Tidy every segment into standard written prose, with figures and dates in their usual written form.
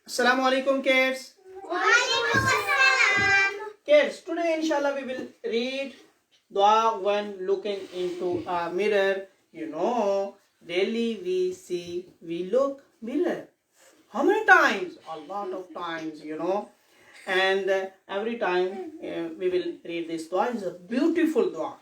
Assalamu alaikum kids. Walaikum assalam. Kids, today inshallah we will read dua when looking into a mirror. You know, daily we look mirror. How many times? A lot of times, you know. And every time we will read this dua. It's a beautiful dua.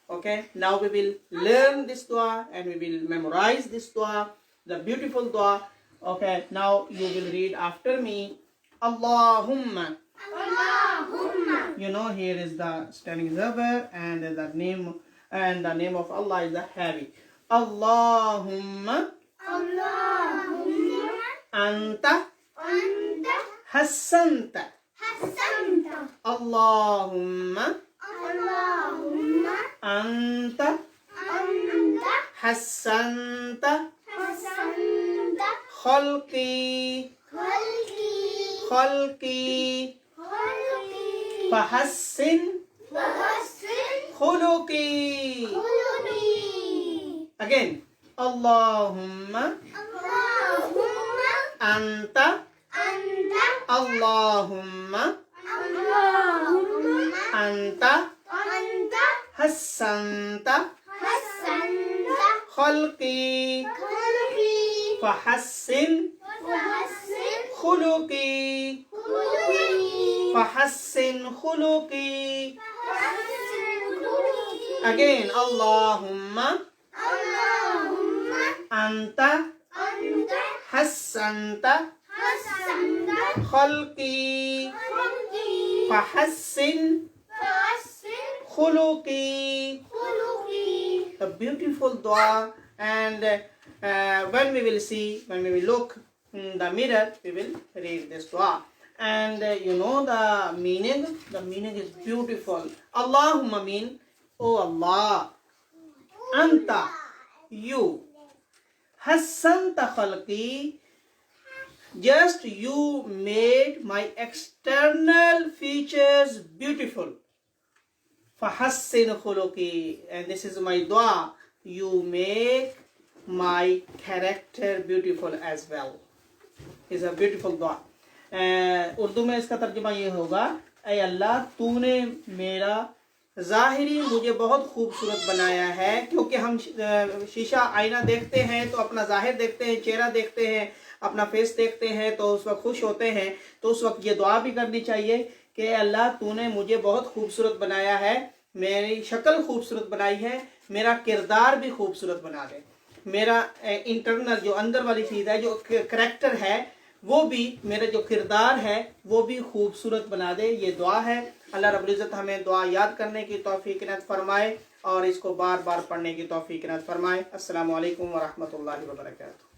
Okay, now we will learn this dua and we will memorize this dua, the beautiful dua. Okay, now you will read after me. Allahumma. Allahumma. You know, here is the standing zabar and the name of Allah is the heavy. Allahumma Allahumma. anta Anta hassanta. hasanta. Allahumma Allahumma. anta Anta hassanta hasanta. khalqi Khalqi. khalqi Khalqi. fahassin Fahassin. khuluqi. Khuluqi. Again, Allahumma Allahumma. anta Anta. Allahumma Allahumma. anta Anta hassanta hasanta. khalqi Khalqi. fahassin Fahassin. khuluqi Khuluqi. fahassin khuluqi. Fahassin. Khuluqi. Again, Allahumma Allahumma. anta Anta hassanta hasanta. khalqi Khalqi. fahassin Fahassin. khuluqi. Khuluqi. A beautiful dua, and when we will look in the mirror, we will read this dua. And you know the meaning is beautiful. Allahumma mean, oh Allah, anta, you, hassanta khalqi, just you made my external features beautiful. Fahassin khuluqi, and this is my dua, you make my character beautiful as well. Is a beautiful dua. Urdu में इसका तर्जुमा ये होगा, ऐ अल्लाह तूने मेरा ज़ाहिरी मुझे बहुत खूबसूरत बनाया है, क्योंकि हम शीशा आईना देखते हैं तो अपना ज़ाहिर देखते हैं, चेहरा देखते हैं, अपना फेस देखते हैं तो उस वक्त खुश होते हैं। तो उस वक्त ये दुआ भी करनी चाहिए कि अल्लाह तूने मुझे बहुत खूबसूरत बनाया है, मेरी शक्ल खूबसूरत बनाई है, मेरा किरदार भी खूबसूरत बना दे, मेरा इंटरनल जो अंदर वाली चीज़ है, जो करैक्टर है, वो भी, मेरा जो किरदार है वो भी खूबसूरत बना दे। ये दुआ है। अल्लाह रब्बुल इज़्ज़त हमें दुआ याद करने की तौफीक इनायत फरमाए और इसको बार बार पढ़ने की तौफीक इनायत फरमाए। अस्सलामु अलैकुम व रहमतुल्लाहि व बरकातुहू।